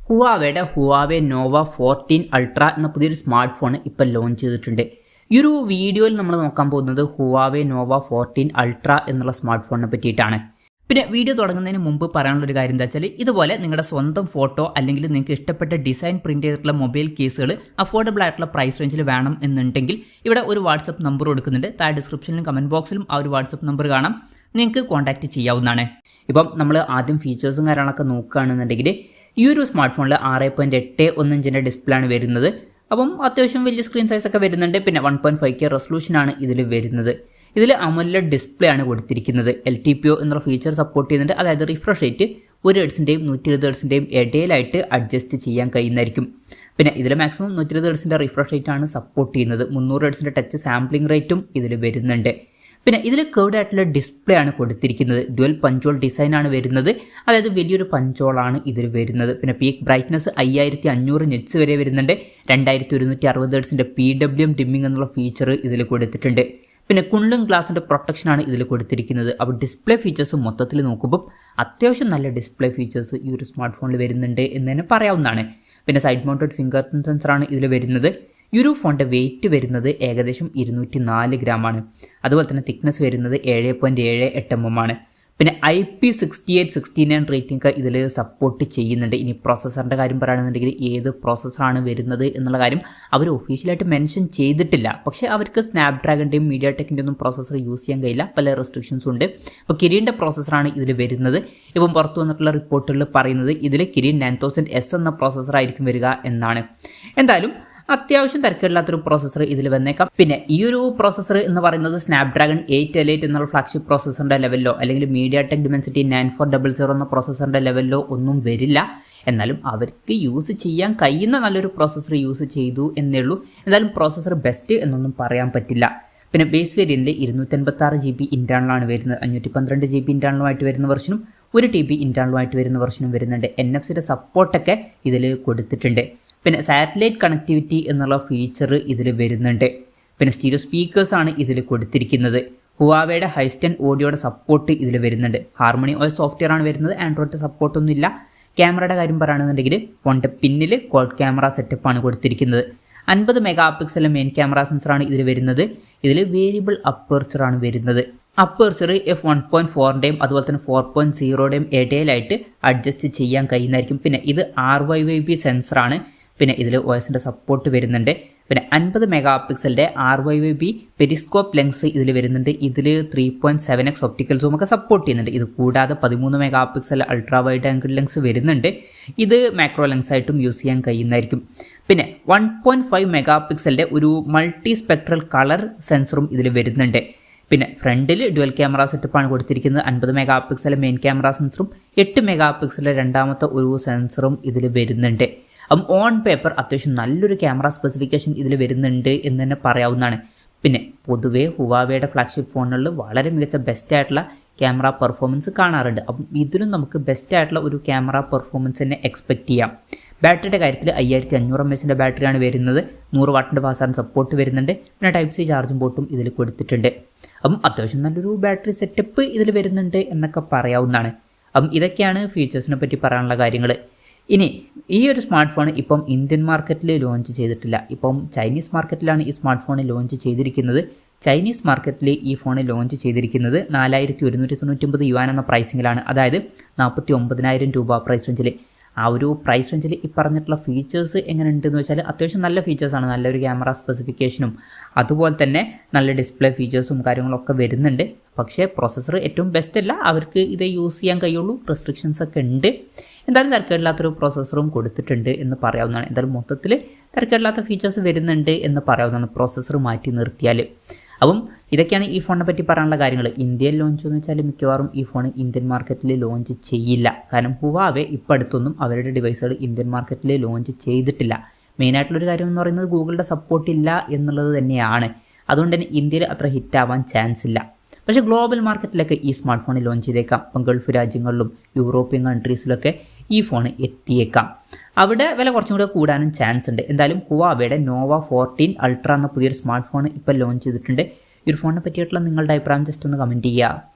Huawei Nova 14 ultra എന്ന പുതിയൊരു smart phone ഇപ്പോൾ ലോഞ്ച് ചെയ്തിട്ടുണ്ട്. ഈ ഒരു വീഡിയോയിൽ നമ്മൾ നോക്കാൻ പോകുന്നത് ഹുവാവേ നോവ 14 അൾട്ര എന്നുള്ള സ്മാർട്ട് ഫോണിനെ പറ്റിയിട്ടാണ്. പിന്നെ വീഡിയോ തുടങ്ങുന്നതിന് മുമ്പ് പറയാനുള്ളൊരു കാര്യം എന്താ വെച്ചാൽ, ഇതുപോലെ നിങ്ങളുടെ സ്വന്തം ഫോട്ടോ അല്ലെങ്കിൽ നിങ്ങൾക്ക് ഇഷ്ടപ്പെട്ട ഡിസൈൻ പ്രിന്റ് ചെയ്തിട്ടുള്ള മൊബൈൽ കേസുകൾ അഫോർഡബിൾ ആയിട്ടുള്ള പ്രൈസ് റേഞ്ചിൽ വേണം എന്നുണ്ടെങ്കിൽ ഇവിടെ ഒരു വാട്സപ്പ് നമ്പർ കൊടുക്കുന്നുണ്ട്. താഴെ ഡിസ്ക്രിപ്ഷനിലും കമന്റ് ബോക്സിലും ആ ഒരു വാട്സപ്പ് നമ്പർ കാണാം, നിങ്ങൾക്ക് കോൺടാക്ട് ചെയ്യാവുന്നതാണ്. ഇപ്പം നമ്മൾ ആദ്യം ഫീച്ചേഴ്സും കാര്യങ്ങളൊക്കെ നോക്കുകയാണെന്നുണ്ടെങ്കിൽ ഈ ഒരു സ്മാർട്ട് ഫോണിൽ 6.81 ഇഞ്ചിൻ്റെ ഡിസ്പ്ലേ ആണ് വരുന്നത്. അപ്പം അത്യാവശ്യം വലിയ സ്ക്രീൻ സൈസ് ഒക്കെ വരുന്നുണ്ട്. പിന്നെ 1.5K റെസൊല്യൂഷനാണ് ഇതിൽ വരുന്നത്. ഇതിൽ AMOLED ഡിസ്പ്ലേ ആണ് കൊടുത്തിരിക്കുന്നത്. LTPO എന്നുള്ള ഫീച്ചർ സപ്പോർട്ട് ചെയ്യുന്നുണ്ട്. അതായത് റിഫ്രഷ് റേറ്റ് 1 ഹെർട്സിൻ്റെയും 120 ഹെർട്സിൻ്റെയും ഇടയിലായിട്ട് അഡ്ജസ്റ്റ് ചെയ്യാൻ കഴിയുന്നതായിരിക്കും. പിന്നെ ഇതിൽ മാക്സിമം 120 ഹെർട്സിൻ്റെ റിഫ്രഷ് റേറ്റ് ആണ് സപ്പോർട്ട് ചെയ്യുന്നത്. 300 ഹെർട്സിൻ്റെ ടച്ച് സാമ്പിളിംഗ് റേറ്റും ഇതിൽ വരുന്നുണ്ട്. പിന്നെ ഇതിൽ കേർഡ് ആയിട്ടുള്ള ഡിസ്പ്ലേ ആണ് കൊടുത്തിരിക്കുന്നത്. ഡ്യുവൽ പഞ്ചോൾ ഡിസൈൻ ആണ് വരുന്നത്. അതായത് വലിയൊരു പഞ്ചോളാണ് ഇതിൽ വരുന്നത്. പിന്നെ പീക്ക് ബ്രൈറ്റ്നസ് 5500 നിറ്റ്സ് വരെ വരുന്നുണ്ട്. 2160 ഹെർട്സിൻ്റെ PWM ഡിമ്മിംഗ് എന്നുള്ള ഫീച്ചർ ഇതിൽ കൊടുത്തിട്ടുണ്ട്. പിന്നെ കുണ്ടും ഗ്ലാസിൻ്റെ പ്രൊട്ടക്ഷനാണ് ഇതിൽ കൊടുത്തിരിക്കുന്നത്. അപ്പോൾ ഡിസ്പ്ലേ ഫീച്ചേഴ്സ് മൊത്തത്തിൽ നോക്കുമ്പോൾ അത്യാവശ്യം നല്ല ഡിസ്പ്ലേ ഫീച്ചേഴ്സ് ഈ ഒരു സ്മാർട്ട് ഫോണിൽ വരുന്നുണ്ട് എന്ന് തന്നെ പറയാവുന്നതാണ്. പിന്നെ സൈഡ് മൗണ്ടഡ് ഫിംഗർ പ്രിന്റ് സെൻസറാണ് ഇതിൽ വരുന്നത്. ഈ ഒരു ഫോണിൻ്റെ വെയിറ്റ് വരുന്നത് ഏകദേശം 204 ഗ്രാമാണ്. അതുപോലെ തന്നെ തിക്നെസ് വരുന്നത് 7.78 mm ആണ്. പിന്നെ IP68-69 റേറ്റിംഗ് ഇതിൽ സപ്പോർട്ട് ചെയ്യുന്നുണ്ട്. ഇനി പ്രോസസ്സറിൻ്റെ കാര്യം പറയുകയാണെന്നുണ്ടെങ്കിൽ ഏത് പ്രോസസ്സറാണ് വരുന്നത് എന്നുള്ള കാര്യം അവർ ഒഫീഷ്യലായിട്ട് മെൻഷൻ ചെയ്തിട്ടില്ല. പക്ഷേ അവർക്ക് സ്നാപ്ഡ്രാഗണിൻ്റെയും മീഡിയാടെക്കിൻ്റെ ഒന്നും പ്രോസസ്സർ യൂസ് ചെയ്യാൻ കഴിയില്ല, പല റെസ്ട്രിക്ഷൻസും ഉണ്ട്. അപ്പോൾ കിരീൻ്റെ പ്രോസസ്സറാണ് ഇതിൽ വരുന്നത്. ഇപ്പം പുറത്തു വന്നിട്ടുള്ള റിപ്പോർട്ടുകളിൽ പറയുന്നത് ഇതിൽ കിരീൻ 9000S എന്ന പ്രോസസ്സറായിരിക്കും വരിക എന്നാണ്. എന്തായാലും അത്യാവശ്യം തിരക്കില്ലാത്തൊരു പ്രോസസ്സർ ഇതിൽ വന്നേക്കാം. പിന്നെ ഈ ഒരു പ്രോസസ്സർ എന്ന് പറയുന്നത് സ്നാപ്ഡ്രാഗൺ 888 എന്നുള്ള ഫ്ലാഗ്ഷിപ്പ് പ്രോസസ്സറിൻ്റെ ലെവലിലോ അല്ലെങ്കിൽ മീഡിയാടെക് ഡിമെൻസിറ്റി 9400 എന്ന പ്രോസസ്സറിൻ്റെ ലെവലിലോ ഒന്നും വരില്ല. എന്നാലും അവർക്ക് യൂസ് ചെയ്യാൻ കഴിയുന്ന നല്ലൊരു പ്രോസസ്സർ യൂസ് ചെയ്തു എന്നേ ഉള്ളൂ. എന്തായാലും പ്രോസസ്സർ ബെസ്റ്റ് എന്നൊന്നും പറയാൻ പറ്റില്ല. പിന്നെ ബേസ് വേരിയൻറ്റിൽ 256 GB ഇൻറ്റേർണലാണ് വരുന്നത്. 512 GB ഇൻറ്റേർണലുമായിട്ട് വരുന്ന വെർഷനും 1 TB ഇൻറ്റേർണലുമായിട്ട് വരുന്ന വെർഷനും വരുന്നുണ്ട്. NFC-യുടെ സപ്പോർട്ടൊക്കെ ഇതിൽ കൊടുത്തിട്ടുണ്ട്. പിന്നെ സാറ്റലൈറ്റ് കണക്ടിവിറ്റി എന്നുള്ള ഫീച്ചർ ഇതിൽ വരുന്നുണ്ട്. പിന്നെ സ്റ്റീരിയോ സ്പീക്കേഴ്സാണ് ഇതിൽ കൊടുത്തിരിക്കുന്നത്. ഹുവാവേയുടെ ഹൈസ്റ്റൻ ഓഡിയോയുടെ സപ്പോർട്ട് ഇതിൽ വരുന്നുണ്ട്. ഹാർമണി OS സോഫ്റ്റ്വെയർ ആണ് വരുന്നത്. ആൻഡ്രോയിഡ് സപ്പോർട്ടൊന്നുമില്ല. ക്യാമറയുടെ കാര്യം പറയുകയാണെന്നുണ്ടെങ്കിൽ ഫോണിൻ്റെ പിന്നിൽ ക്വാഡ് ക്യാമറ സെറ്റപ്പാണ് കൊടുത്തിരിക്കുന്നത്. 50 മെഗാ പിക്സൽ മെയിൻ ക്യാമറ സെൻസറാണ് ഇതിൽ വരുന്നത്. ഇതിൽ വേരിയബിൾ അപ്പേർച്ചറാണ് വരുന്നത്. അപ്പേർച്ചർ f1.4ൻ്റെയും അതുപോലെ തന്നെ 4.0യുടെയും ഇടയിലായിട്ട് അഡ്ജസ്റ്റ് ചെയ്യാൻ കഴിയുന്നതായിരിക്കും. പിന്നെ ഇത് RYYB സെൻസറാണ്. പിന്നെ ഇതിൽ OSൻ്റെ സപ്പോർട്ട് വരുന്നുണ്ട്. പിന്നെ 50 മെഗാ പിക്സലിൻ്റെ RYYB പെരിസ്കോപ്പ് ലെൻസ് ഇതിൽ വരുന്നുണ്ട്. ഇതിൽ 3.7x ഒപ്റ്റിക്കൽ സൂം ഒക്കെ സപ്പോർട്ട് ചെയ്യുന്നുണ്ട്. ഇത് കൂടാതെ 13 mega pixel ultra wide angle lens വരുന്നുണ്ട്. ഇത് മാക്രോ ലെൻസ് ആയിട്ടും യൂസ് ചെയ്യാൻ കഴിയുന്നതായിരിക്കും. പിന്നെ 1.5 മെഗാ പിക്സലിൻ്റെ ഒരു മൾട്ടി സ്പെക്ട്രൽ കളർ സെൻസറും ഇതിൽ വരുന്നുണ്ട്. പിന്നെ ഫ്രണ്ടിൽ ഡ്യുവൽ ക്യാമറ സെറ്റപ്പാണ് കൊടുത്തിരിക്കുന്നത്. 50 മെഗാ പിക്സൽ മെയിൻ ക്യാമറ സെൻസറും 8 മെഗാ പിക്സലിൻ്റെ രണ്ടാമത്തെ ഒരു സെൻസറും ഇതിൽ വരുന്നുണ്ട്. അപ്പം ഓൺ പേപ്പർ അത്യാവശ്യം നല്ലൊരു ക്യാമറ സ്പെസിഫിക്കേഷൻ ഇതിൽ വരുന്നുണ്ട് എന്ന് തന്നെ പറയാവുന്നതാണ്. പിന്നെ പൊതുവേ ഹുവാവേയുടെ ഫ്ലാഗ്ഷിപ്പ് ഫോണുകളിൽ വളരെ മികച്ച ബെസ്റ്റ് ആയിട്ടുള്ള ക്യാമറ പെർഫോമൻസ് കാണാറുണ്ട്. അപ്പം ഇതിലും നമുക്ക് ബെസ്റ്റ് ആയിട്ടുള്ള ഒരു ക്യാമറ പെർഫോമൻസ് തന്നെ എക്സ്പെക്റ്റ് ചെയ്യാം. ബാറ്ററിയുടെ കാര്യത്തിൽ 5500 mAhൻ്റെ ബാറ്ററിയാണ് വരുന്നത്. 100 വാട്ടിൻ്റെ ഫാസ്റ്റ് ചാർജ് സപ്പോർട്ട് വരുന്നുണ്ട്. പിന്നെ Type-C ചാർജിംഗ് പോർട്ടും ഇതിൽ കൊടുത്തിട്ടുണ്ട്. അപ്പം അത്യാവശ്യം നല്ലൊരു ബാറ്ററി സെറ്റപ്പ് ഇതിൽ വരുന്നുണ്ട് എന്നൊക്കെ പറയാവുന്നതാണ്. അപ്പം ഇതൊക്കെയാണ് ഫീച്ചേഴ്സിനെ പറ്റി പറയാനുള്ള കാര്യങ്ങൾ. ഇനി ഈ ഒരു സ്മാർട്ട് ഫോൺ ഇപ്പം ഇന്ത്യൻ മാർക്കറ്റിൽ ലോഞ്ച് ചെയ്തിട്ടില്ല. ഇപ്പം ചൈനീസ് മാർക്കറ്റിലാണ് ഈ സ്മാർട്ട് ഫോൺ ലോഞ്ച് ചെയ്തിരിക്കുന്നത്. ചൈനീസ് മാർക്കറ്റിൽ ഈ ഫോൺ ലോഞ്ച് ചെയ്തിരിക്കുന്നത് 4199 യുവാൻ എന്ന പ്രൈസിങ്ങിലാണ്. അതായത് 49,000 രൂപ പ്രൈസ് റേഞ്ചിൽ. ആ ഒരു പ്രൈസ് റേഞ്ചിൽ ഈ പറഞ്ഞിട്ടുള്ള ഫീച്ചേഴ്സ് എങ്ങനെ ഉണ്ടെന്ന് വെച്ചാൽ അത്യാവശ്യം നല്ല ഫീച്ചേഴ്സാണ്. നല്ലൊരു ക്യാമറ സ്പെസിഫിക്കേഷനും അതുപോലെ തന്നെ നല്ല ഡിസ്പ്ലേ ഫീച്ചേഴ്സും കാര്യങ്ങളൊക്കെ വരുന്നുണ്ട്. പക്ഷേ പ്രോസസ്സർ ഏറ്റവും ബെസ്റ്റ് അല്ല. അവർക്ക് ഇത് യൂസ് ചെയ്യാൻ കഴിയുള്ളൂ. റെസ്ട്രിക്ഷൻസ് ഒക്കെ ഉണ്ട്. എന്തായാലും തിരക്കേടില്ലാത്തൊരു പ്രോസസ്സറും കൊടുത്തിട്ടുണ്ട് എന്ന് പറയാവുന്നതാണ്. എന്തായാലും മൊത്തത്തിൽ തിരക്കേടില്ലാത്ത ഫീച്ചേഴ്സ് വരുന്നുണ്ട് എന്ന് പറയാവുന്നതാണ് പ്രോസസ്സർ മാറ്റി നിർത്തിയാൽ. അപ്പം ഇതൊക്കെയാണ് ഈ ഫോണിനെ പറ്റി പറയാനുള്ള കാര്യങ്ങൾ. ഇന്ത്യയിൽ ലോഞ്ച് എന്ന് വെച്ചാൽ മിക്കവാറും ഈ ഫോൺ ഇന്ത്യൻ മാർക്കറ്റിൽ ലോഞ്ച് ചെയ്യില്ല. കാരണം ഹുവാവേ ഇപ്പോൾ അടുത്തൊന്നും അവരുടെ ഡിവൈസുകൾ ഇന്ത്യൻ മാർക്കറ്റിൽ ലോഞ്ച് ചെയ്തിട്ടില്ല. മെയിനായിട്ടുള്ളൊരു കാര്യം എന്ന് പറയുന്നത് ഗൂഗിളിൻ്റെ സപ്പോർട്ട് ഇല്ല എന്നുള്ളത് തന്നെയാണ്. അതുകൊണ്ട് തന്നെ ഇന്ത്യയിൽ അത്ര ഹിറ്റാവാൻ ചാൻസ് ഇല്ല. പക്ഷേ ഗ്ലോബൽ മാർക്കറ്റിലൊക്കെ ഈ സ്മാർട്ട് ഫോൺ ലോഞ്ച് ചെയ്തേക്കാം. ഇപ്പം ഗൾഫ് രാജ്യങ്ങളിലും യൂറോപ്യൻ കൺട്രീസിലൊക്കെ ഈ ഫോൺ എത്തിയേക്കാം. അവിടെ വില കുറച്ചും കൂടെ കൂടാനും ചാൻസ് ഉണ്ട്. എന്തായാലും ഹുവാവേയുടെ നോവ 14 അൾട്ര എന്ന പുതിയൊരു സ്മാർട്ട് ഫോൺ ഇപ്പോൾ ലോഞ്ച് ചെയ്തിട്ടുണ്ട്. ഈ ഒരു ഫോണിനെ പറ്റിയിട്ടുള്ള നിങ്ങളുടെ അഭിപ്രായം ജസ്റ്റ് ഒന്ന് കമൻറ്റ് ചെയ്യുക.